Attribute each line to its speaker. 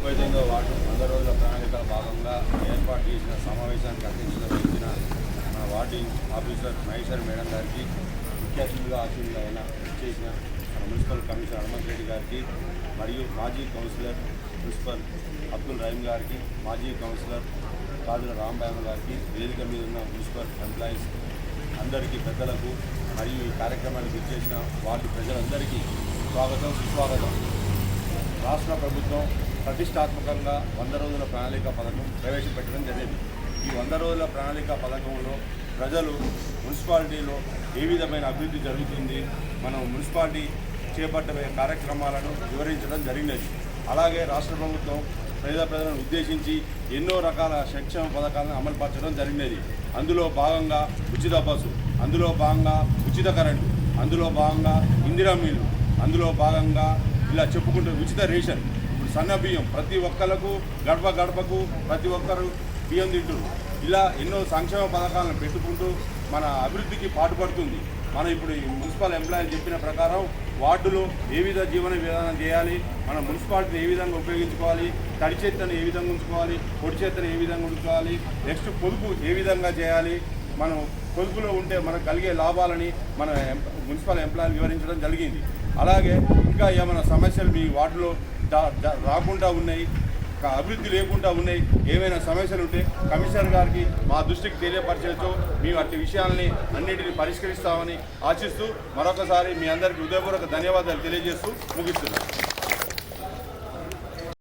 Speaker 1: 35వ ward 100 రోజుల ప్రణాళికల భాగంగా ఏర్పాటు చేసిన సమావేశానికి అధ్యక్షత వహించిన మన వార్డు ఆఫీసర్ మహేశ్వర్ మేడం గారికి, ముఖ్య అతిథులుగా అయిన చేసిన మన మున్సిపల్ కమిషనర్ హనుమంత్ రెడ్డి గారికి, మరియు మాజీ కౌన్సిలర్ ప్రిన్సిపల్ అబ్దుల్ రహీం గారికి, మాజీ కౌన్సిలర్ కాజుల రాంబాబు గారికి, వేదిక మీద ఉన్న మున్సిపల్ ఎంప్లాయీస్ అందరికీ, పెద్దలకు మరియు ఈ కార్యక్రమానికి ఇచ్చేసిన వార్డు ప్రజలందరికీ స్వాగతం, సుస్వాగతం. రాష్ట్ర ప్రభుత్వం ప్రతిష్టాత్మకంగా 100 రోజుల ప్రణాళిక పథకం ప్రవేశపెట్టడం జరిగింది. ఈ 100 రోజుల ప్రణాళిక పథకంలో ప్రజలు మున్సిపాలిటీలో ఏ విధమైన అభివృద్ధి జరుగుతుంది, మనం మున్సిపాలిటీ చేపట్టే కార్యక్రమాలను వివరించడం జరిగినది. అలాగే రాష్ట్ర ప్రభుత్వం ప్రజలను ఉద్దేశించి ఎన్నో రకాల సంక్షేమ పథకాలను అమలుపరచడం జరిగినది. అందులో భాగంగా ఉచిత బస్సు, అందులో భాగంగా ఉచిత కరెంటు, అందులో భాగంగా ఇందిరా మిల్లు, అందులో భాగంగా ఇలా చెప్పుకుంటే ఉచిత రేషన్, ఇప్పుడు సన్న బియ్యం ప్రతి ఒక్కరికి గడప గడపకు ప్రతి ఒక్కరు బియ్యం తింటున్నారు. ఇలా ఎన్నో సంక్షేమ పథకాలను పెట్టుకుంటూ మన అభివృద్ధికి పాటుపడుతుంది. మనం ఇప్పుడు ఈ మున్సిపల్ ఎంప్లాయీలు చెప్పిన ప్రకారం వార్డులో ఏ విధంగా జీవన విధానం చేయాలి, మన మున్సిపాలిటీని ఏ విధంగా ఉపయోగించుకోవాలి, తడి చెత్తను ఏ విధంగా ఉంచుకోవాలి, పొడి చెత్తను ఏ విధంగా ఉంచుకోవాలి, నెక్స్ట్ పొదుపు ఏ విధంగా చేయాలి, మనం పొదుపులో ఉంటే మనకు కలిగే లాభాలని మన మున్సిపల్ ఎంప్లాయీలు వివరించడం జరిగింది. అలాగే ఇంకా ఏమైనా సమస్యలు మీ వార్డులో రాకుండా ఉన్నాయి, అభివృద్ధి లేకుండా ఉన్నాయి, ఏమైనా సమస్యలు ఉంటే కమిషనర్ గారికి మా దృష్టికి తెలియపరిచేస్తూ మేము అట్టి విషయాలని అన్నింటినీ పరిష్కరిస్తామని ఆశిస్తూ మరొకసారి మీ అందరికీ హృదయపూర్వక ధన్యవాదాలు తెలియజేస్తూ ముగిస్తున్నాను.